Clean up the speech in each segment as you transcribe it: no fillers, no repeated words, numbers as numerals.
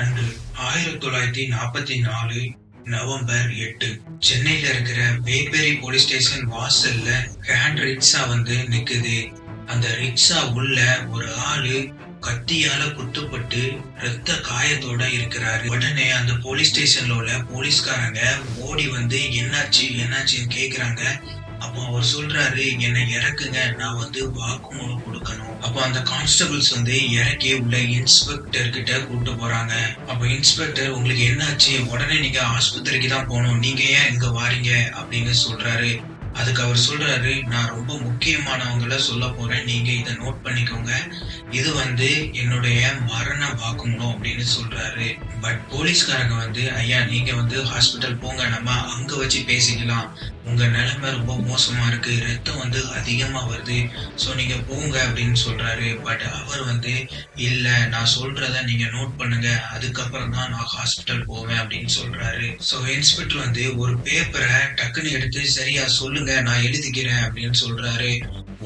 அன்று 1944 நவம்பர் 8 சென்னையில இருக்கிற வேப்பேரி போலீஸ் ஸ்டேஷன் வாசல்ல கிராண்ட் ரிக்ஷா நிக்குது. அந்த ரிக்ஷா உள்ள ஒரு ஆளு கத்தியால குத்துப்பட்டு ரத்த காயத்தோட இருக்கிறாரு. உடனே அந்த போலீஸ் ஸ்டேஷன்ல உள்ள போலீஸ்காரங்க ஓடி என்னாச்சுன்னு கேக்குறாங்க. அப்போ அவர் சொல்றாரு, என்னை இறக்குங்க, நான் வாக்குமூலம் கொடுக்கணும். அப்போ அந்த கான்ஸ்டபிள்ஸ் இறக்கி உள்ள இன்ஸ்பெக்டர் கிட்ட கூப்பிட்டு போறாங்க. அப்ப இன்ஸ்பெக்டர், உங்களுக்கு என்னாச்சு? உடனே நீங்க ஆஸ்பத்திரிக்கு தான் போகணும், நீங்க ஏன் இங்க வாரீங்க அப்படின்னு சொல்றாரு. அதுக்கு அவர் சொல்றாரு, நான் ரொம்ப முக்கியமானவங்கள சொல்ல போறேன், நீங்க இதை நோட் பண்ணிக்கோங்க. இது என்னுடைய மரண வாக்குமூலம் அப்படின்னு சொல்றாரு. பட் போலீஸ்காரங்க ஐயா, நீங்க ஹாஸ்பிட்டல் போங்க, நம்ம அங்க வச்சு பேசிக்கலாம். உங்க நிலைமை ரொம்ப மோசமா இருக்கு, ரத்தம் அதிகமா வருது, சோ நீங்க போங்க அப்படின்னு சொல்றாரு. பட் அவர் இல்ல, நான் சொல்றத நீங்க நோட் பண்ணுங்க, அதுக்கப்புறம் தான் நான் ஹாஸ்பிட்டல் போவேன் அப்படின்னு சொல்றாரு. சோ இன்ஸ்பெக்டர் ஒரு பேப்பரை டக்குன்னு எடுத்து, சரியா சொல்லுங்க, நான் எழுதிக்கிறேன் அப்படின்னு சொல்றாரு.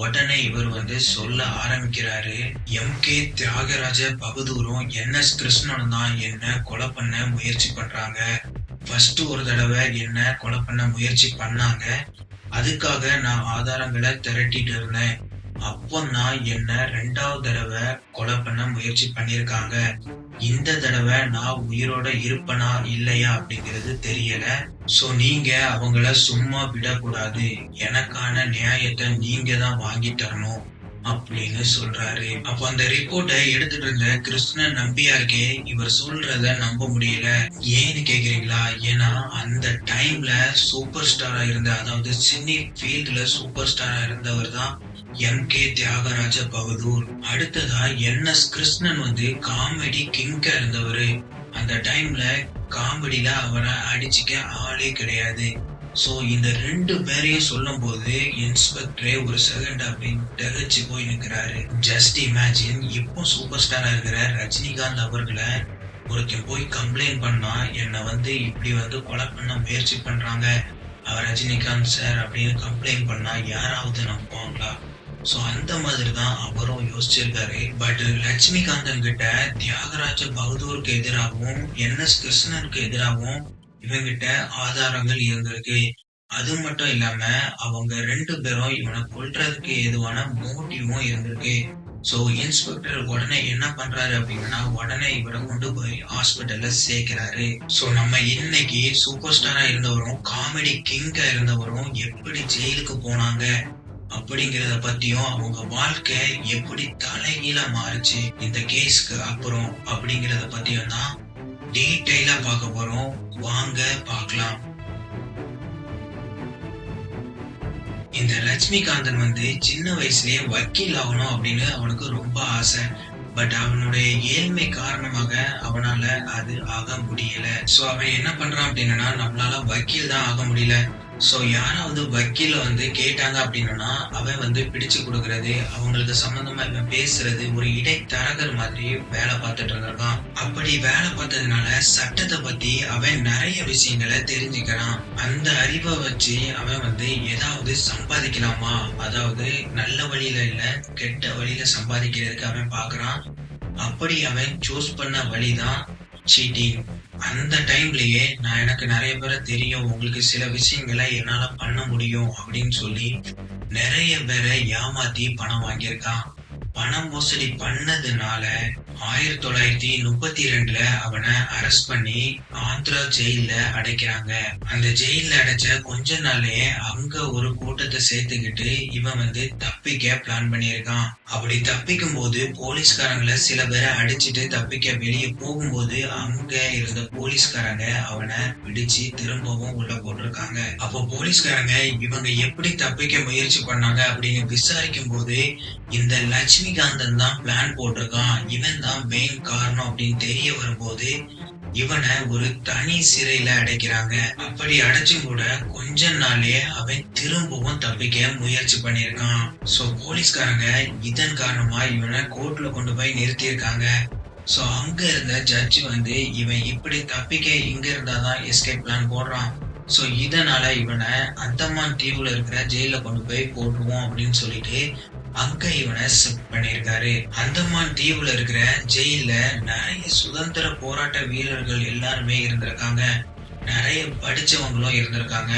உடனே இவர் சொல்ல ஆரம்பிக்கிறாரு. எம்.கே. தியாகராஜ பகதூரும் என்.எஸ். கிருஷ்ணனும் தான் என்ன கொலை பண்ண முயற்சி பண்றாங்க. ஃபர்ஸ்ட் ஒரு தடவை என்ன கொலை பண்ண முயற்சி பண்ணாங்க, அதுக்காக நான் ஆதாரங்களை திரட்டிட்டு இருந்தேன். அப்போ நான் என்ன 2வது தடவை கொலை பண்ண முயற்சி பண்ணிருக்காங்க. இந்த தடவை நான் உயிரோட இருப்பனா இல்லையா அப்படிங்கிறது தெரியல. சோ நீங்க அவங்கள சும்மா விடக்கூடாது, எனக்கான நியாயத்தை நீங்க தான் வாங்கி தரணும் அப்படின்னு சொல்றாரு. அப்ப அந்த ரிப்போர்ட்டை எடுத்துட்டு இருந்த கிருஷ்ணன் நம்பியாருக்கே இவர் சொல்றத நம்ப முடியல. ஏன்னு கேக்குறீங்களா? ஏன்னா அந்த டைம்ல சூப்பர் ஸ்டாரா இருந்த, அதாவது சினி ஃபீல்ட்ல சூப்பர் ஸ்டாரா இருந்தவர் தான் எம்.கே. தியாகராஜ பகதூர். அடுத்ததா என்.எஸ். கிருஷ்ணன் காமெடி கிங்கா இருந்தவரு. அந்த டைம்ல காமெடியில அவரை அடிச்சுக்க ஆளே கிடையாது. சோ இந்த 2 பேரையும் சொல்லும் போது இன்ஸ்பெக்டரே ஒரு செகண்ட் அப்படின்னு திகச்சு போய் நிற்கிறாரு. ஜஸ்ட் இமேஜின், இப்போ சூப்பர் ஸ்டாரா இருக்கிற ரஜினிகாந்த் அவர்களை ஒருத்தன் போய் கம்ப்ளைண்ட் பண்ணா, என்னை இப்படி கொலை பண்ண முயற்சி பண்றாங்க அவர் ரஜினிகாந்த் சார் அப்படின்னு கம்ப்ளைண்ட் பண்ணா யாராவது நம்புவாங்களா? சோ அந்த மாதிரி தான் அவரும் யோசிச்சிருக்காரு. பட் லட்சுமிகாந்தன் கிட்ட தியாகராஜ பகதூருக்கு எதிராகவும் என்.எஸ். கிருஷ்ணனுக்கு எதிராகவும் இவங்கிட்ட ஆதாரங்கள் இருந்திருக்கு. அது மட்டும் இல்லாம அவங்க 2 பேரும் இவனை கொல்றதுக்கு ஏதுவான மோட்டிவும் இருந்திருக்கு. சோ இன்ஸ்பெக்டர் உடனே என்ன பண்றாரு அப்படின்னா, உடனே இவரை கொண்டு போய் ஹாஸ்பிட்டல்ல சேர்க்கிறாரு. சோ நம்ம இன்னைக்கு சூப்பர் ஸ்டாரா இருந்தவரும் காமெடி கிங்கா இருந்தவரும் எப்படி ஜெயிலுக்கு போனாங்க அப்படிங்கறத பத்தியும், அவங்க வாழ்க்கை எப்படி தலைகீழா மாறுச்சு இந்த கேஸ்க்கு அப்புறம் அப்படிங்கறத பத்தியும் தான் டீடைலா பார்க்க போறோம். வாங்க பார்க்கலாம். இந்த லட்சுமிகாந்தன் சின்ன வயசுலயே வக்கீல் ஆகணும் அப்படின்னு அவனுக்கு ரொம்ப ஆசை. பட் அவனுடைய ஏழ்மை காரணமாக அவனால அது ஆக முடியல. சோ அவன் என்ன பண்றான் அப்படின்னா, நம்மளால வக்கீல் தான் ஆக முடியல, சோ யாராவது வக்கீல கேட்டாங்க அப்படின்னா அவன் பிடிச்சு கொடுக்கறது, அவங்களுக்கு சம்பந்தமா இவன் பேசுறது, ஒரு இடைத்தரகர் மாதிரி வேலை பார்த்துட்டு இருந்திருக்கான். அப்படி வேலை பார்த்ததுனால சட்டத்தை பத்தி அவன் நிறைய விஷயங்களை தெரிஞ்சுக்கிறான். அந்த அறிவை வச்சு அவன் ஏதாவது சம்பாதிக்கலாமா, அதாவது நல்ல வழியில இல்ல கெட்ட வழியில சம்பாதிக்கிறதுக்கு அவன் பாக்குறான். அப்படி அவன் சூஸ் பண்ண வழிதான் சீட்டிங். அந்த டைம்லயே நான் எனக்கு நிறைய பேரை தெரியும், உங்களுக்கு சில விஷயங்களை என்னால பண்ண முடியும் அப்படின்னு சொல்லி நிறைய பேரை ஏமாத்தி பணம் வாங்கியிருக்கான். பணம் மோசடி பண்ணதுனால 1932 அவனை அரெஸ்ட் பண்ணி ஆந்திரா ஜெயில அடைக்கிறாங்க. அந்த ஜெயில அடைச்ச கொஞ்ச நாள்லயே அங்க ஒரு கூட்டத்தை சேர்த்துக்கிட்டு இவன் தப்பிக்க பிளான் பண்ணியிருக்கான். அப்படி தப்பிக்கும் போது போலீஸ்காரங்களை சில பேரை அடிச்சுட்டு தப்பிக்க வெளியே போகும்போது அங்க இருந்த போலீஸ்காரங்க அவனை பிடிச்சு திரும்பவும் உள்ள போட்டிருக்காங்க. அப்போ போலீஸ்காரங்க இவங்க எப்படி தப்பிக்க முயற்சி பண்ணாங்க அப்படின்னு விசாரிக்கும் போது இந்த லட்சுமிகாந்தன் தான் பிளான் போட்டிருக்கான், இவன் தான் மெயின் காரணம் அப்படின்னு தெரிய வரும்போது இவனை ஒரு தனி சிறையில அடைக்கிறாங்க. அப்படி அடைச்சும் கூட கொஞ்ச நாளே அவன் திரும்பவும் தப்பிக்க முயற்சி பண்ணிருக்கான். சோ போலீஸ்காரங்க இதன் காரணமா இவனை கோர்ட்ல கொண்டு போய் நிறுத்தி இருக்காங்க. சோ அங்க இருந்த ஜட்ஜ் இவன் இப்படி தப்பிக்க இங்க இருந்தாதான் எஸ்கேப் பிளான் போடுறான், சோ இதனால இவனை அந்தமான் தீவுல இருக்கிற ஜெயில கொண்டு போய் போட்டுருவோம் அப்படின்னு சொல்லிட்டு அங்க இவனை ஷிஃப்ட் பண்ணியிருக்காரு. அந்தமான் தீவுல இருக்கிற ஜெயில நிறைய சுதந்திர போராட்ட வீரர்கள் எல்லாருமே இருந்திருக்காங்க. நிறைய படிச்சவங்களும் இருந்திருக்காங்க.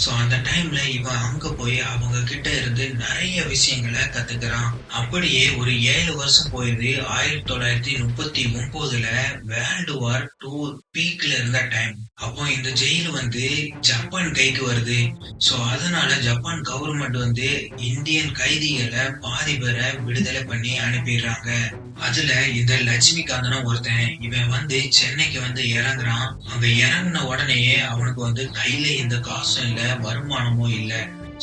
சோ அந்த டைம்ல இவன் அங்க போய் அவங்க கிட்ட இருந்து நிறைய விஷயங்களை கத்துக்கிறான். அப்படியே ஒரு 7 வருஷம் போயிருது. 1939ல வேர்ல்டு வார் 2 பீக்ல இருந்த டைம். அப்போ இந்த ஜெயில் வந்து ஜப்பான் கைக்கு வருது. சோ அதனால ஜப்பான் கவர்மெண்ட் வந்து இந்தியன் கைதிகளை பாதி பேரை விடுதலை பண்ணி அனுப்பிடுறாங்க. அதுல இந்த லட்சுமிகாந்தனும் ஒருத்தன். இவன் வந்து சென்னைக்கு வந்து இறங்குறான். அங்க இறங்குன உடனேயே அவனுக்கு வந்து கையில எந்த காசும் இல்ல, வருமானமும் இல்ல.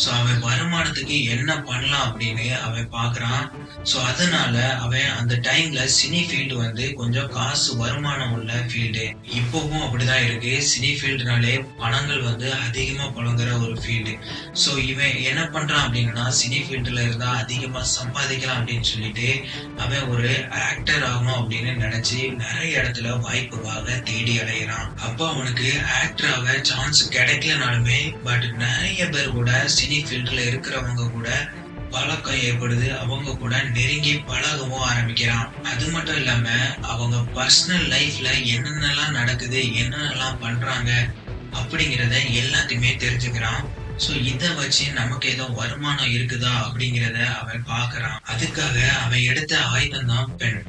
சோ அவன் வருமானத்துக்கு என்ன பண்ணலாம் அப்படின்னு அவன் பாக்குறான். சோ அதனால அவன் அந்த டைம்ல சினி ஃபீல்டு வந்து கொஞ்சம் காசு வருமானம் உள்ள ஃபீல்டு. இப்பவும் அப்படிதான் இருக்கு. சினி ஃபீல்டுனாலே பணங்கள் வந்து அதிகமா புழங்குற ஒரு ஃபீல்டு. சோ இவன் என்ன பண்றான் அப்படின்னா சினி ஃபீல்டுல இருந்தா அதிகமா சம்பாதிக்கலாம் அப்படின்னு சொல்லிட்டு அவன் ஒரு ஆக்டர் ஆகணும் அப்படின்னு நினைச்சு நிறைய இடத்துல வாய்ப்புக்காக தேடி அலையிறான். அப்ப அவனுக்கு ஆக்டர் ஆக சான்ஸ் கிடைக்கலனாலுமே பட் நிறைய பேர் கூட சினி ஃபீல்டுல இருக்கிறவங்க கூட பழக்கம் ஏற்படுது. அவங்க கூட நெருங்கி பழகவும் ஆரம்பிக்கிறான். அது மட்டும் இல்லாம அவங்க பர்சனல் லைஃப்ல என்னென்னலாம் நடக்குது, என்னென்னலாம் பண்றாங்க அப்படிங்கறத எல்லாத்தையுமே தெரிஞ்சுக்கிறான். சோ இத வச்சு நமக்கு ஏதோ வருமானம் இருக்குதா அப்படிங்கறத அவன் பாக்குறான். அதுக்காக அவன் எடுத்த ஆயுதம் தான் பெண்.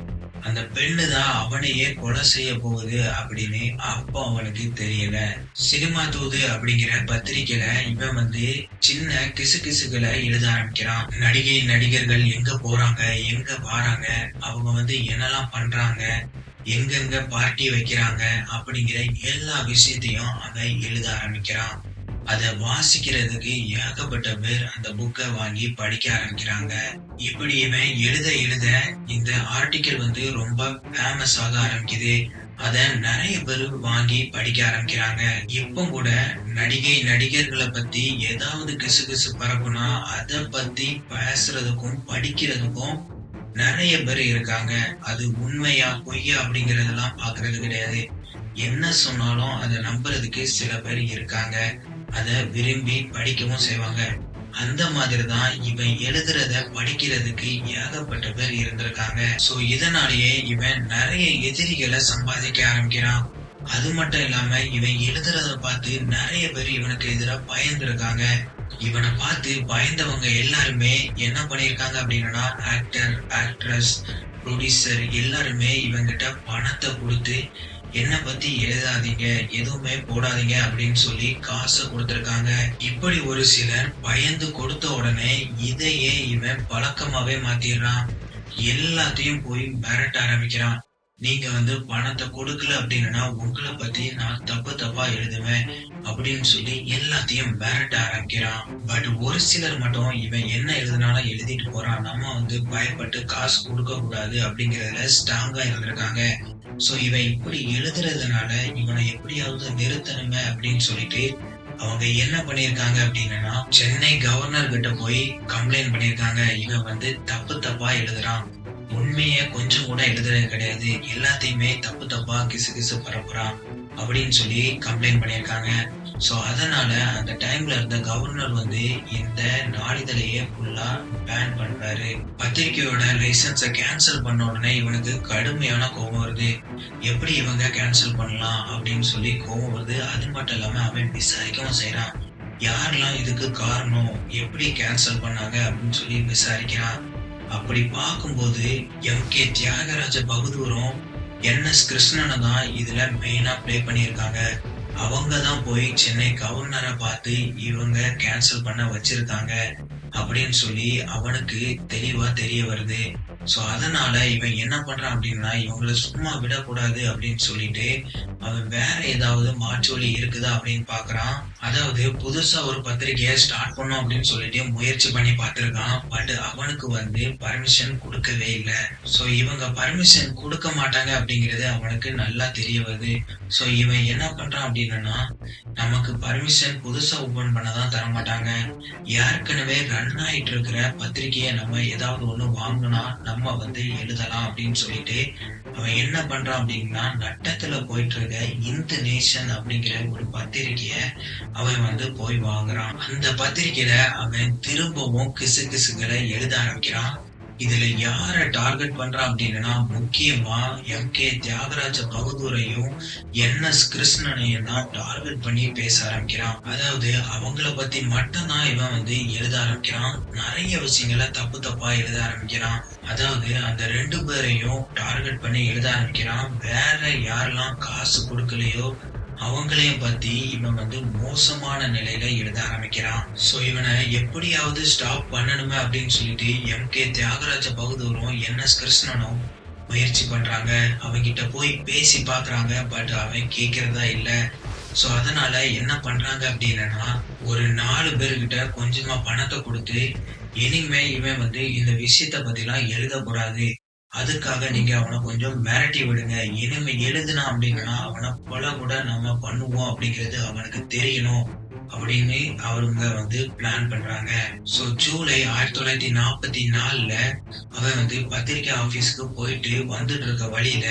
அந்த பெண்ணு தான் அவனையே கொலை செய்ய போகுது அப்படின்னு அப்போ அவனுக்கு தெரியல. சினிமா தூது அப்படிங்கிற பத்திரிக்கையில இவன் வந்து சின்ன கிசுகிசுகளை எழுத ஆரம்பிக்கிறான். நடிகை நடிகர்கள் எங்க போறாங்க, எங்க வாராங்க, அவங்க வந்து என்னெல்லாம் பண்றாங்க, எங்கெங்க பார்ட்டி வைக்கிறாங்க அப்படிங்கிற எல்லா விஷயத்தையும் அவன் எழுத ஆரம்பிக்கிறான். அத வாசிக்கிறதுக்கு ஏகப்பட்ட பேர் அந்த புக்கை வாங்கி படிக்க ஆரம்பிக்கிறாங்க. இப்படி இவன் எழுத எழுத இந்த ஆர்டிக்கல் வந்து ரொம்ப ஃபேமஸ் ஆக ஆரம்பிக்குது. அத நிறைய பேர் வாங்கி படிக்க ஆரம்பிக்கிறாங்க. இப்போ கூட நடிகை நடிகர்களை பத்தி ஏதாவது கிசுகிசு பரப்புனா அத பத்தி பேசுறதுக்கும் படிக்கிறதுக்கும் நிறைய பேர் இருக்காங்க. அது உண்மையா பொய்யா அப்படிங்கறதெல்லாம் பாக்குறது கிடையாது. என்ன சொன்னாலும் அதை நம்புறதுக்கு சில பேர் இருக்காங்க. அத விரும்பி படிக்கவும் செய்வாங்க. அந்த மாதிரிதான் இவன் எழுதுறத படிக்கிறதுக்கு ஏகப்பட்ட பேர் இருந்திருக்காங்க. சோ இதனாலேயே இவன் நிறைய எதிரிகளை சம்பாதிக்க ஆரம்பிக்கிறான். அது மட்டும் இல்லாம இவன் எழுதுறத பார்த்து நிறைய பேர் இவனுக்கு எதிராக பயந்துருக்காங்க. இவனை பார்த்து பயந்தவங்க எல்லாருமே என்ன பண்ணிருக்காங்க அப்படின்னா ஆக்டர், ஆக்ட்ரஸ், ப்ரொடியூசர் எல்லாருமே இவங்கிட்ட பணத்தை கொடுத்து என்ன பத்தி எழுதாதீங்க, எதுவுமே போடாதீங்க அப்படின்னு சொல்லி காசை கொடுத்திருக்காங்க. இப்படி ஒரு சிலர் பயந்து கொடுத்த உடனே இதையே இவன் பழக்கமாவே மாத்திடுறான். எல்லாத்தையும் போய் மிரட்ட ஆரம்பிக்கிறான். நீங்க வந்து பணத்தை கொடுக்கல அப்படின்னா உங்களை பத்தி நான் தப்பு தப்பா எழுதுவேன் அப்படின்னு சொல்லி எல்லாத்தையும் மிரட்ட ஆரம்பிக்கிறான். பட் ஒரு சிலர் மட்டும் இவன் என்ன எழுதினாலும் எழுதிட்டு போறான், நம்ம வந்து பயப்பட்டு காசு கொடுக்க கூடாது அப்படிங்கறதுல ஸ்ட்ராங்கா இருந்திருக்காங்க. சோ இவன் இப்படி எழுதுறதுனால இவனை எப்படியாவது நிறுத்தணுங்க அப்படின்னு சொல்லிட்டு அவங்க என்ன பண்ணிருக்காங்க அப்படின்னா சென்னை கவர்னர் கிட்ட போய் கம்ப்ளைண்ட் பண்ணிருக்காங்க. இவன் வந்து தப்பு தப்பா எழுதுறான், உண்மைய கொஞ்சம் கூட எழுதுறது கிடையாது, எல்லாத்தையுமே தப்பு தப்பா கிசு கிசு பரப்புறான் அப்படின்னு சொல்லி கம்ப்ளைண்ட் பண்ணிருக்காங்க. சோ அதனால அந்த டைம்ல இருந்த கவர்னர் வந்து இந்த நாளிதழையே ஃபுல்லா பேன் பண்றாரு. பத்திரிகையோட லைசன்ஸ கேன்சல் பண்ண உடனே இவனுக்கு கடுமையான கோபம் வருது. எப்படி இவங்க கேன்சல் பண்ணலாம் அப்படின்னு சொல்லி கோபம் வருது. அது மட்டும் இல்லாம அவன் விசாரிக்கவும் செய்யறான். யாரெல்லாம் இதுக்கு காரணம், எப்படி கேன்சல் பண்ணாங்க அப்படின்னு சொல்லி விசாரிக்கிறான். அப்படி பார்க்கும்போது எம்.கே. தியாகராஜ பகதூரும் என்.எஸ். கிருஷ்ணனை தான் இதுல மெயினா பிளே பண்ணியிருக்காங்க. அவங்க தான் போய் சென்னை கவர்னரை பார்த்து இவங்க கேன்சல் பண்ண வச்சிருக்காங்க அப்படின்னு சொல்லி அவனுக்கு தெளிவா தெரிய வருது. சோ அதனால இவன் என்ன பண்றான் அப்படின்னா இவங்களை சும்மா விடக்கூடாது அப்படின்னு சொல்லிட்டு அவன் வேற ஏதாவது மாற்று வழி இருக்குதா அப்படின்னு பாக்குறான். அதாவது புதுசா ஒரு பத்திரிகையை ஸ்டார்ட் பண்ணும் அப்படின்னு சொல்லிட்டு முயற்சி பண்ணி பார்த்திருக்கான். பட் அவனுக்கு வந்து பர்மிஷன் கொடுக்கவே இல்லை. சோ இவங்க பர்மிஷன் கொடுக்க மாட்டாங்க அப்படிங்கிறது அவனுக்கு நல்லா தெரிய வருது. சோ இவன் என்ன பண்றான் அப்படின்னா நமக்கு பர்மிஷன் புதுசா ஓபன் பண்ணதான் தர மாட்டாங்க, ஏற்கனவே ரன் ஆயிட்டு இருக்கிற பத்திரிகையை நம்ம ஏதாவது ஒண்ணு வாங்கினா நம்ம வந்து எழுதலாம் அப்படின்னு சொல்லிட்டு அவன் என்ன பண்றான் அப்படின்னா, நட்டத்துல போயிட்டு இருக்க இந்து நேஷன் அப்படிங்கிற ஒரு பத்திரிக்கைய அவன் போய் வாங்குறான். அந்த பத்திரிக்கையில அவன் திரும்பவும் கிசுகிசுகளை எழுத ஆரம்பிக்கிறான். இதுல யார டார்கெட் பண்றான் அப்படின்னா, முக்கியமா எம்.கே. தியாகராஜ பகதூரையும் என்.எஸ். கிருஷ்ணனையும் தான் டார்கெட் பண்ணி பேச ஆரம்பிக்கிறான். அதாவது அவங்கள பத்தி மட்டும்தான் இவன் எழுத ஆரம்பிக்கிறான். நிறைய விஷயங்களை தப்பு தப்பா எழுத ஆரம்பிக்கிறான். அதாவது அந்த 2 பேரையும் டார்கெட் பண்ணி எழுத ஆரம்பிக்கிறான். வேற யாரெல்லாம் காசு கொடுக்கலையோ அவங்களையும் பத்தி இவன் மோசமான நிலையில எழுத ஆரம்பிக்கிறான். சோ இவனை எப்படியாவது ஸ்டாப் பண்ணணுமே அப்படின்னு சொல்லிட்டு எம்.கே. தியாகராஜ பகதூரும் என்.எஸ். கிருஷ்ணனும் முயற்சி பண்றாங்க. அவங்கிட்ட போய் பேசி பாக்குறாங்க. பட் அவன் கேக்குறதா இல்ல. சோ அதனால என்ன பண்றாங்க அப்படின்னா, ஒரு 4 பேர்கிட்ட கொஞ்சமா பணத்தை கொடுத்து, இனிமே இவன் இந்த விஷயத்த பத்தி எல்லாம் எழுதக்கூடாது, அதுக்காக நீங்க அவனை கொஞ்சம் மிரட்டி விடுங்க. இனிமே எழுதுனா அப்படின்னா அவனை கொலை கூட நம்ம பண்ணுவோம் அப்படிங்கிறது அவனுக்கு தெரியணும் அப்படின்னு அவங்க பிளான் பண்றாங்க. சோ ஜூலை 1944ல அவன் பத்திரிகை ஆபீஸ்க்கு போயிட்டு வந்துட்டு இருக்க வழியில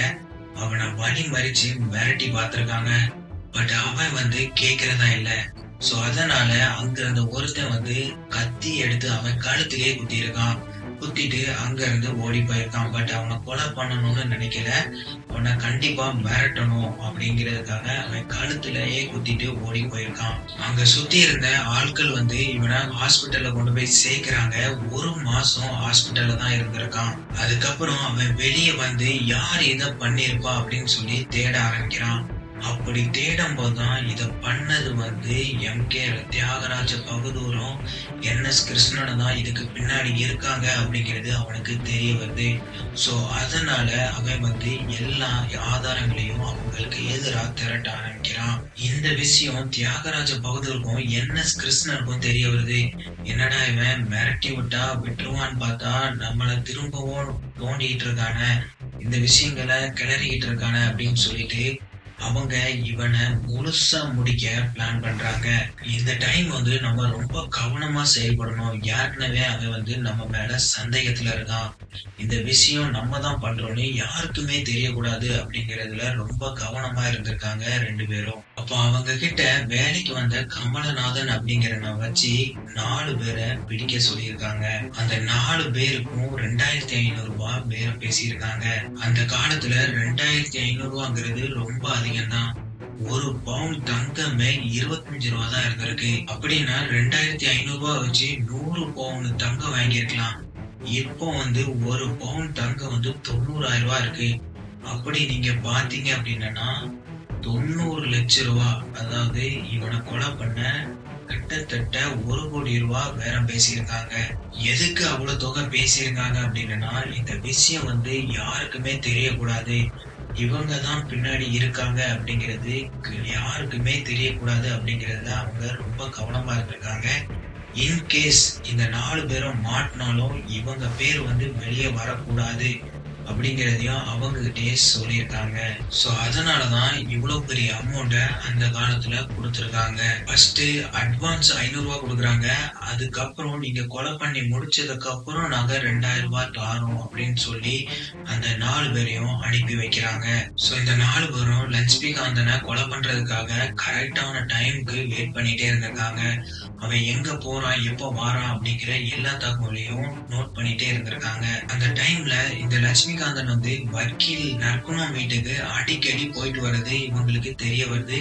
அவனை வழி மறிச்சு மிரட்டி பார்த்திருக்காங்க. பட் அவன் கேக்குறதா இல்ல. சோ அதனால அங்க இருந்த ஒருத்தன் கத்தி எடுத்து அவன் கழுத்திலேயே குத்தி இருக்கான். குத்திட்டு அங்க இருந்து ஓடி போயிருக்கான். பட் அவனை கொலை பண்ணணும்னு நினைக்கல. அவனை கண்டிப்பா மிரட்டணும் அப்படிங்கிறதுக்காக அவன் கழுத்துலயே குத்திட்டு ஓடி போயிருக்கான். அங்க சுத்தி இருந்த ஆட்கள் இவனை ஹாஸ்பிட்டல்ல கொண்டு போய் சேர்க்கிறாங்க. 1 மாசம் ஹாஸ்பிட்டல்ல தான் இருந்திருக்கான். அதுக்கப்புறம் அவன் வெளியே யார் இதை பண்ணிருப்பா அப்படின்னு சொல்லி தேட ஆரம்பிக்கிறான். அப்படி தேடும் போதுதான் இத பண்ணது எம்.கே. தியாகராஜ பகதூரும் என்.எஸ். கிருஷ்ணனும் தான் இதுக்கு பின்னாடி இருக்காங்க அப்படிங்கிறது அவனுக்கு தெரிய வருது. சோ அதனால அவன் எல்லா ஆதாரங்களையும் அவங்களுக்கு எதிராக திரட்ட ஆரம்பிக்கிறான். இந்த விஷயம் தியாகராஜ பகதூருக்கும் என்.எஸ். கிருஷ்ணனுக்கும் தெரிய வருது. என்னடா இவன் மிரட்டி விட்டா விட்டுருவான்னு பார்த்தா நம்மள திரும்பவும் தோண்டிட்டு இருக்கானே, இந்த விஷயங்களை கிளறிக்கிட்டு இருக்கானே அப்படின்னு சொல்லிட்டு அவங்க இவனை முழுசா முடிக்க பிளான் பண்றாங்க. இந்த டைம் நம்ம ரொம்ப கவனமா செயல்படணும். ஏற்கனவே அவன் நம்ம மேல சந்தேகத்துல இருக்கான். இந்த விஷயம் நம்ம தான் பண்றோம்னு யாருக்குமே தெரியக்கூடாது அப்படிங்கறதுல ரொம்ப கவனமா இருந்திருக்காங்க 2 பேரும். அப்ப அவங்க கிட்ட வேலைக்கு வந்த கமலநாதன் அப்படிங்கிறவனை வச்சு 4 பேரை பிடிக்க சொல்லியிருக்காங்க. அந்த 4 பேருக்கும் 2500 ரூபாய் பேரம் பேசியிருக்காங்க. அந்த காலத்துல 2500 ரூபாங்கிறது ரொம்ப அதிகம் தான். 1 பவுன் தங்கமே 25 ரூபா தான் இருந்திருக்கு. அப்படின்னா 2500 ரூபாய் வச்சு 100 பவுன் தங்கம் வாங்கியிருக்கலாம். இப்போ 1 பவுன் தங்கம் 90,000 ரூபாய் இருக்கு. அப்படி நீங்க பாத்தீங்க அப்படின்னா 90 லட்சம் ரூபாய், அதாவது இவனை கொலை பண்ண கிட்டத்தட்ட 1 கோடி ரூபாய் பேரம் பேசியிருக்காங்க. எதுக்கு அவ்வளவு தொகை பேசியிருக்காங்க அப்படின்னா, இந்த விஷயம் யாருக்குமே தெரியக்கூடாது, இவங்க தான் பின்னாடி இருக்காங்க அப்படிங்கிறது யாருக்குமே தெரியக்கூடாது அப்படிங்கறதுல அவங்க ரொம்ப கவனமா இருந்திருக்காங்க. இன்கேஸ் இந்த 4 பேரும் மாட்டினாலும் இவங்க பேர் வெளியே வரக்கூடாது அப்படிங்கறதையும் அவங்க கிட்டே சொல்லியிருக்காங்க. சோ அதனாலதான் இவ்வளவு பெரிய அமௌண்ட அந்த காலத்துல கொடுத்திருக்காங்க. ஃபர்ஸ்ட் அட்வான்ஸ் 500 ரூபாய் கொடுக்குறாங்க. அதுக்கப்புறம் நீங்க கொலை பண்ணி முடிச்சதுக்கு அப்புறம் நாங்க 2000 ரூபாய் தாரோம் அப்படின்னு சொல்லி அந்த 4 பேரையும் அனுப்பி வைக்கிறாங்க. சோ இந்த 4 பேரும் லட்சுமிகாந்தனை கொலை பண்றதுக்காக கரெக்டான டைமுக்கு வெயிட் பண்ணிட்டே இருந்திருக்காங்க. அவன் எங்க போறான், எப்ப வாரான் அப்படிங்கிற எல்லா தகவலையும் நோட் பண்ணிட்டே இருந்திருக்காங்க. அந்த டைம்ல இந்த லட்சுமிகாந்தன் வக்கீல் நற்குணம் வீட்டுக்கு அடிக்கடி போயிட்டு வர்றது இவங்களுக்கு தெரிய வருது.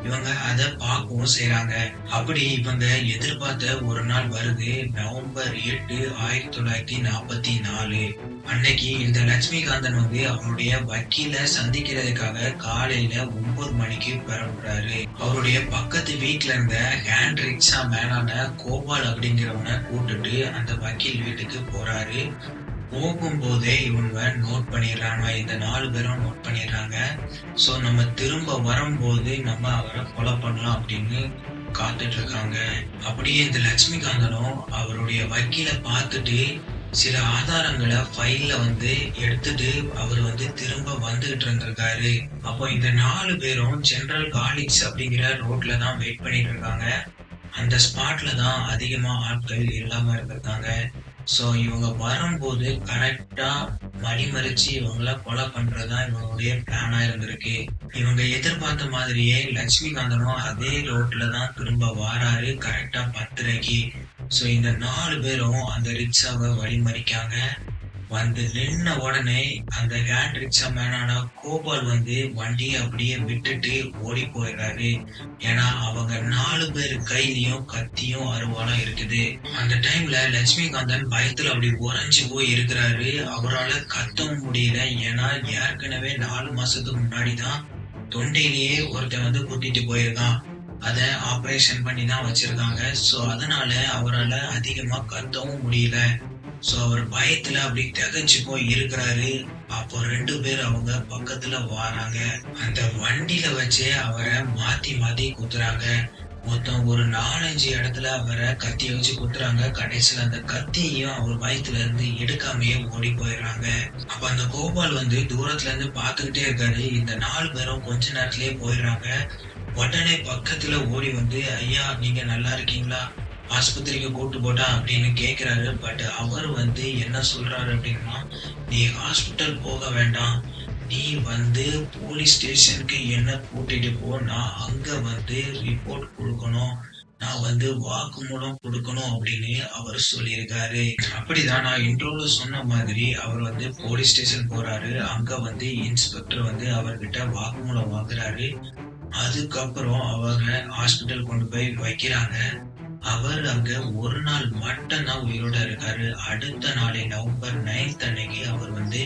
இவங்க அதை பார்க்கவும் செய்யறாங்க. அப்படி இவங்க எதிர்பார்த்த ஒரு நாள் வருது. நவம்பர் 8, 1944. அன்னைக்கு இந்த லட்சுமிகாந்தன் அவருடைய வக்கீல சந்திக்கிறதுக்காக காலையில 9 மணிக்கு பெறப்படுறாரு. அவருடைய பக்கத்து வீட்டுல இருந்த ஹேண்ட் ரிக்ஷா மேனான கோபால் அப்படிங்கிறவனை கூட்டுட்டு அந்த வக்கீல் வீட்டுக்கு போறாரு. போகும்போதே இவங்க நோட் பண்ணிடுறாங்க. இந்த 4 பேரும் நோட் பண்ணிடுறாங்க. சோ நம்ம திரும்ப வரும்போது நம்ம அவரை கொலை பண்ணலாம் அப்படின்னு காத்துட்டு இருக்காங்க. அப்படியே இந்த லட்சுமிகாந்தனும் அவருடைய வக்கீல பார்த்துட்டு சில ஆதாரங்களை ஃபைல்ல எடுத்துட்டு அவர் திரும்ப வந்துகிட்டு இருந்திருக்காரு. அப்போ இந்த 4 பேரும் ஜெனரல் காலேஜ் அப்படிங்கிற ரோட்ல தான் வெயிட் பண்ணிட்டு இருக்காங்க. அந்த ஸ்பாட்ல தான் அதிகமா ஆட்கள் இல்லாம இருந்திருக்காங்க. சோ இவங்க வரும்போது கரெக்டா வழிமறிச்சு இவங்கள கொலை பண்றதுதான் இவங்களுடைய பிளானா இருந்திருக்கு. இவங்க எதிர்பார்த்த மாதிரியே லட்சுமிகாந்தனும் அதே ரோட்ல தான் திரும்ப வாராரு கரெக்டா 10:30க்கு. சோ இந்த 4 பேரும் அந்த ரிக்ஷாவை வழிமறிக்காங்க. வந்து நின்ன உடனே அந்த ஹேண்ட் ரிக்ஷா மேனான கோபால் வந்து வண்டியை அப்படியே விட்டுட்டு ஓடி போயிடுறாரு. ஏன்னா அவங்க 4 பேர் கையிலயும் கத்தியும் அருவாளும் இருக்குது. அந்த டைம்ல லட்சுமிகாந்தன் பயத்துல அப்படி உறைஞ்சு போய் இருக்கிறாரு. அவரால கத்தவும் முடியல. ஏன்னா ஏற்கனவே 4 மாசத்துக்கு முன்னாடிதான் தொண்டையிலேயே ஒருத்தன் வந்து குத்திட்டு போயிருக்கான். அத ஆபரேஷன் பண்ணி தான் வச்சிருக்காங்க. சோ அதனால அவரால அதிகமா கத்தவும் முடியல. சோ அவர் பயத்துல அப்படி திகைச்சு போய் இருக்கிறாரு. அப்போ 2 பேர் அவங்க பக்கத்துல வராங்க. அந்த வண்டியில வச்சு அவரை மாத்தி மாத்தி குத்துறாங்க. மொத்தம் ஒரு 4-5 இடத்துல அவரை கத்திய வச்சு குத்துறாங்க. கடைசியில அந்த கத்தியையும் அவர் பயத்துல இருந்து எடுக்காமயே ஓடி போயிடுறாங்க. அப்ப அந்த கோபால் வந்து தூரத்துல இருந்து பாத்துக்கிட்டே இருக்காரு. இந்த 4 பேரும் கொஞ்ச நேரத்திலேயே போயிடுறாங்க. உடனே பக்கத்துல ஓடி வந்து, ஐயா நீங்க நல்லா இருக்கீங்களா, ஆஸ்பத்திரிக்கு கூட்டு போட்டா அப்படின்னு கேக்குறாரு. பட் அவர் வந்து என்ன சொல்றாரு அப்படின்னா, நீ ஹாஸ்பிட்டல் போக வேண்டாம், நீ வந்து போலீஸ் ஸ்டேஷனுக்கு என்ன கூட்டிட்டு போ, நான் அங்க வந்து ரிப்போர்ட் கொடுக்கணும், நான் வந்து வாக்குமூலம் கொடுக்கணும் அப்படின்னு அவர் சொல்லியிருக்காரு. அப்படிதான் நான் இன்ட்ரோல சொன்ன மாதிரி அவர் வந்து போலீஸ் ஸ்டேஷன் போறாரு. அங்க வந்து இன்ஸ்பெக்டர் வந்து அவர்கிட்ட வாக்குமூலம் வாங்குறாரு. அதுக்கப்புறம் அவங்க ஹாஸ்பிட்டல் கொண்டு போய் வைக்கிறாங்க. அவர் அங்க ஒரு நாள் மட்டும்தான் உயிரோட இருக்காரு. அடுத்த நாளே நவம்பர் 9 அன்னைக்கு அவர் வந்து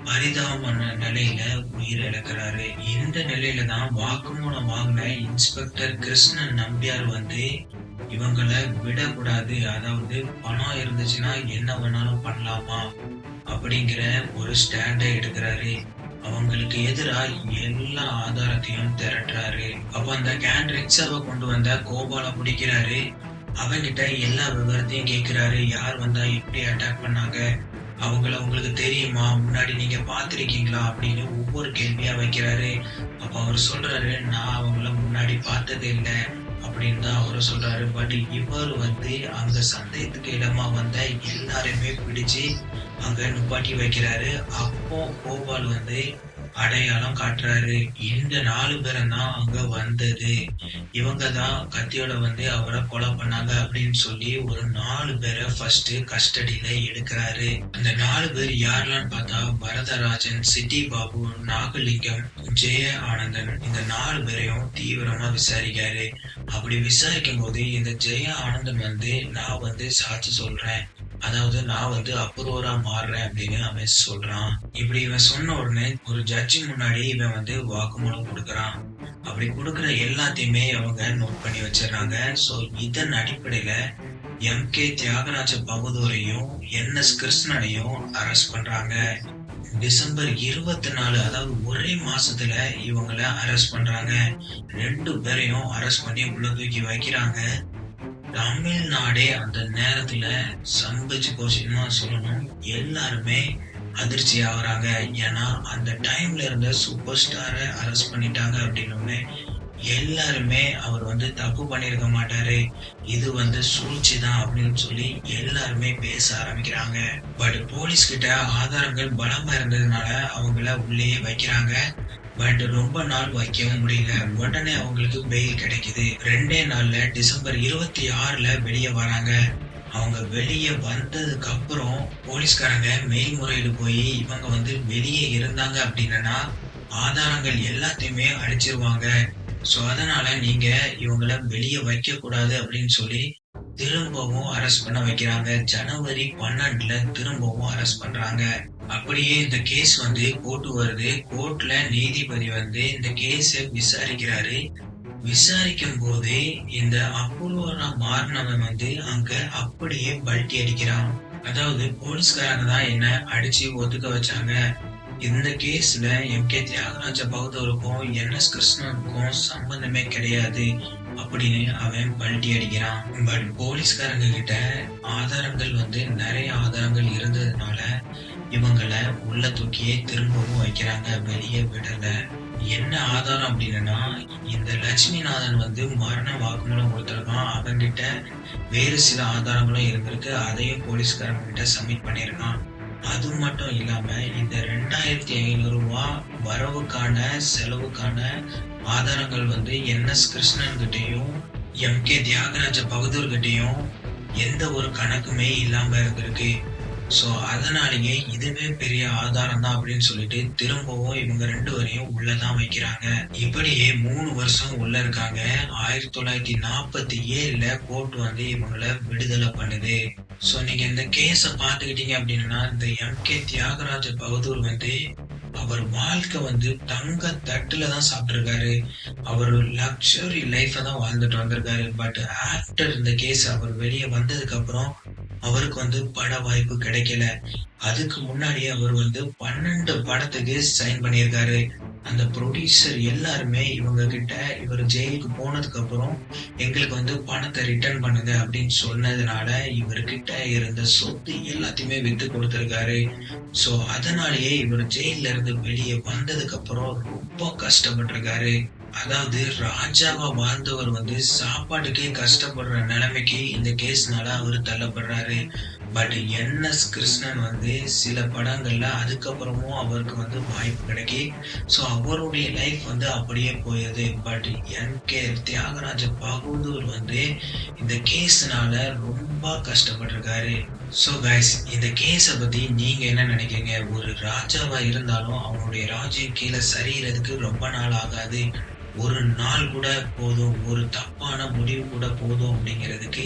பரிதாபமான நிலையில உயிர் இழக்கிறாரு. இந்த நிலையில தான் வாக்குமூலம் வாங்கின இன்ஸ்பெக்டர் கிருஷ்ணன் நம்பியார் வந்து இவங்களை விடக்கூடாது, அதாவது பணம் இருந்துச்சுன்னா என்ன வேணாலும் பண்ணலாமா அப்படிங்கிற ஒரு ஸ்டாண்டை எடுக்கிறாரு. அவங்களுக்கு எதிரா எல்லா ஆதாரத்தையும் திரட்டுறாரு. அப்ப அந்த கேன் ரிக்ஷாவை கொண்டு வந்த கோபால பிடிக்கிறாரு. அவங்கிட்ட எல்லா விவரத்தையும் கேட்கிறாரு. யார் வந்தா எப்படி அட்டாக் பண்ணாங்க, அவங்கள உங்களுக்கு தெரியுமா, முன்னாடி நீங்க பாத்திருக்கீங்களா அப்படின்னு ஒவ்வொரு கேள்வியா வைக்கிறாரு. அப்ப அவர் சொல்றாரு, நான் அவங்கள முன்னாடி பார்த்ததே இல்லை அப்படின்னு தான் அவரு சொல்றாரு. பட் இவர் வந்து அங்க சந்தேகத்துக்கு இடமா வந்த எல்லாருமே பிடிச்சு அங்க நிப்பாட்டி வைக்கிறாரு. அப்போ கோபால் வந்து அடையாளம் காட்டுறாரு. இந்த 4 பேரும் தான் அங்க வந்தது, இவங்க தான் கத்தியோட வந்து அவரை கொலை பண்ணாங்க அப்படின்னு சொல்லி ஒரு 4 பேரை ஃபர்ஸ்ட் கஸ்டடியில எடுக்கிறாரு. அந்த 4 பேர் யாரெல்லாம் பார்த்தா வரதராஜன், சிட்டி பாபு, நாகலிங்கம், ஜெய ஆனந்தன். இந்த 4 பேரையும் தீவிரமா விசாரிக்காரு. அப்படி விசாரிக்கும் போது இந்த ஜெய ஆனந்தன் வந்து, நான் வந்து சாட்சி சொல்றேன், அதாவது நான் வந்து அப்ரூவரா மாறுறேன் அப்படின்னு அவன் சொல்றான். இப்படி இவன் சொன்ன உடனே ஒரு ஜட்ஜி முன்னாடி இவன் வந்து வாக்குமூலம் கொடுக்கறான். அப்படி கொடுக்கற எல்லாத்தையுமே அவங்க நோட் பண்ணி வச்சிடறாங்க. சோ இதன் அடிப்படையில எம்.கே. தியாகராஜ பகதூரையும் என்.எஸ். கிருஷ்ணனையும் அரெஸ்ட் பண்றாங்க. டிசம்பர் 24, அதாவது ஒரே மாசத்துல இவங்கள அரெஸ்ட் பண்றாங்க. 2 பேரையும் அரெஸ்ட் பண்ணி உள்ள தூக்கி வைக்கிறாங்க. தமிழ்நாடே அந்த நேரத்துல சம்பிச்சு போச்சுன்னு சொல்லணும். எல்லாருமே அதிர்ச்சி ஆகுறாங்க. ஏன்னா அந்த டைம்ல இருந்த சூப்பர் ஸ்டாரை அரெஸ்ட் பண்ணிட்டாங்க அப்படின்னு எல்லாருமே அவர் வந்து தப்பு பண்ணிருக்க மாட்டாரு, இது வந்து சூழ்ச்சி தான் அப்படின்னு சொல்லி எல்லாருமே பேச ஆரம்பிக்கிறாங்க. பட் போலீஸ் கிட்ட ஆதாரங்கள் பலமா இருந்ததுனால அவங்கள உள்ளேயே வைக்கிறாங்க. பட் ரொம்ப நாள் வைக்கவும் முடியல. உடனே அவங்களுக்கு பெயில் கிடைக்குது. 2 நாள்ல டிசம்பர் 26 வெளியே வராங்க. அவங்க வெளியே வந்ததுக்கு அப்புறம் போலீஸ்காரங்க மேல்முறையீடு போய் இவங்க வந்து வெளியே இருந்தாங்க அப்படின்னா ஆதாரங்கள் எல்லாத்தையுமே அழிச்சிருவாங்க. சோ அதனால நீங்க இவங்கள வெளியே வைக்க கூடாது அப்படின்னு சொல்லி திரும்பவும் அரெஸ்ட் பண்ண வைக்கிறாங்க. ஜனவரி 12 திரும்பவும் அரெஸ்ட் பண்றாங்க. அப்படியே இந்த கேஸ் வந்து கோர்ட் வருது. கோர்ட்ல நீதிபதி வந்து இந்த கேஸ விசாரிக்கிறாரு. விசாரிக்கும் போதே இந்த அபூர்வரா மாறினவன் வந்து அங்க அப்படியே பல்ட்டி அடிக்கிறான். அதாவது போலீஸ்காரங்க தான் என்ன அடிச்சு ஒத்துக்க வச்சாங்க. இந்த கேஸ்ல எம்.கே. தியாகராஜ பகதூருக்கும் என்.எஸ். கிருஷ்ணனுக்கும் சம்பந்தமே கிடையாது அப்படின்னு அவன் பல்ட்டி அடிக்கிறான். பட் போலீஸ்காரங்க கிட்ட ஆதாரங்கள் வந்து நிறைய ஆதாரங்கள் இருந்ததுனால இவங்களை உள்ள தூக்கியே திரும்பவும் வைக்கிறாங்க, வெளியே விடல. என்ன ஆதாரம் அப்படின்னா, இந்த லட்சுமிநாதன் வந்து மரண வாக்குமூலம் கொடுத்திருக்கான். அவன்கிட்ட வேறு சில ஆதாரங்களும் இருந்திருக்கு. அதையும் போலீஸ்காரங்க கிட்ட சப்மிட் பண்ணியிருக்கான். அது மட்டும் இல்லாம இந்த 2500 வரவுக்கான செலவுக்கான ஆதாரங்கள் வந்து என்.எஸ். கிருஷ்ணன் கிட்டயும் எம்.கே. தியாகராஜ பகதூர் கிட்டயும் எந்த ஒரு கணக்குமே இல்லாம இருந்திருக்கு. சோ அதனாலேயே இதுவே பெரிய ஆதாரம் தான் அப்படின்னு சொல்லிட்டு திரும்பவும் இவங்க 2 பேரையும் உள்ளதான் வைக்கிறாங்க. இப்படியே 3 வருஷம் உள்ள இருக்காங்க. 1947ல கோர்ட் வந்து இவங்கள விடுதலை பண்ணுது. சோ நீங்க இந்த கேஸ பாத்துக்கிட்டீங்க அப்படின்னா, இந்த எம்.கே. தியாகராஜ பகதூர் வந்து அவர் வாழ்க்கை வந்து தங்க தட்டுல தான் சாப்பிட்டிருக்காரு. அவர் லக்ஸரி லைஃப தான் வாழ்ந்துட்டு வந்திருக்காரு. பட் ஆஃப்டர் இந்த கேஸ் அவர் வெளியே வந்ததுக்கு அப்புறம் அவருக்கு வந்து பட வாய்ப்பு கிடைக்கல. அதுக்கு முன்னாடியே அவர் வந்து 12 படத்துக்கு சைன் பண்ணியிருக்காரு. அந்த ப்ரொடியூசர் எல்லாருமே இவங்க கிட்ட இவர் ஜெயிலுக்கு போனதுக்கு அப்புறம் எங்களுக்கு வந்து பணத்தை ரிட்டர்ன் பண்ணுங்க அப்படின்னு சொன்னதுனால இவர்கிட்ட இருந்த சொத்து எல்லாத்தையுமே வித்து கொடுத்திருக்காரு. சோ அதனாலேயே இவர் ஜெயில இருந்து வெளியே வந்ததுக்கு அப்புறம் ரொம்ப கஷ்டப்பட்டிருக்காரு. அதாவது ராஜாவா வாழ்ந்தவர் வந்து சாப்பாட்டுக்கே கஷ்டப்படுற நிலைமைக்கு இந்த கேஸ்னால அவர் தள்ளப்படுறாரு. பட் என்.எஸ். கிருஷ்ணன் வந்து சில படங்கள்ல அதுக்கப்புறமும் அவருக்கு வந்து வாய்ப்பு கிடைக்கி. சோ அவருடைய லைஃப் வந்து அப்படியே போயிருது. But NK. தியாகராஜ பகதூர் வந்து இந்த கேஸ்னால ரொம்ப கஷ்டப்பட்டிருக்காரு. சோ கைஸ், இந்த கேஸ பத்தி நீங்க என்ன நினைக்கிறீங்க? ஒரு ராஜாவா இருந்தாலும் அவனுடைய ராஜ்யம் கீழே சரிகிறதுக்கு ரொம்ப நாள் ஆகாது. ஒரு நாள் கூட போதும், ஒரு தப்பான முடிவு கூட போதும் அப்படிங்கிறதுக்கு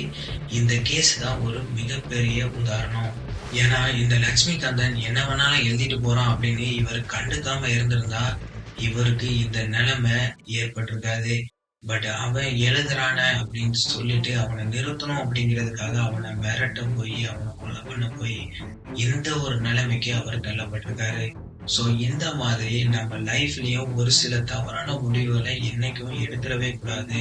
இந்த கேஸ் தான் ஒரு மிகப்பெரிய உதாரணம். ஏன்னா இந்த லட்சுமிகாந்தன் என்ன வேணாலும் எழுதிட்டு போறான் அப்படின்னு இவர் கண்டுக்காம இருந்திருந்தா இவருக்கு இந்த நிலைமை ஏற்பட்டிருக்காது. பட் அவன் எழுதுறான அப்படின்னு சொல்லிட்டு அவனை நிறுத்தணும் அப்படிங்கிறதுக்காக அவனை மிரட்ட போய் அவனை கொலை பண்ண போய் இந்த ஒரு நிலைமைக்கு அவர் தள்ளப்பட்டிருக்காரு. சோ இந்த மாதிரி நம்ம லைஃப்லயும் ஒரு சில தவறான முடிவுகளை என்னைக்கும் எடுத்துடவே கூடாது.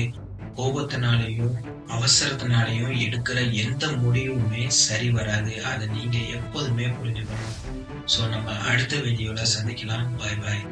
கோபத்தினாலையும் அவசரத்தினாலையும் எடுக்கிற எந்த முடிவுமே சரி வராது. அதை நீங்க எப்போதுமே புரிஞ்சுக்கணும். சோ நம்ம அடுத்த வீடியோல சந்திக்கலாம். பாய் பாய்.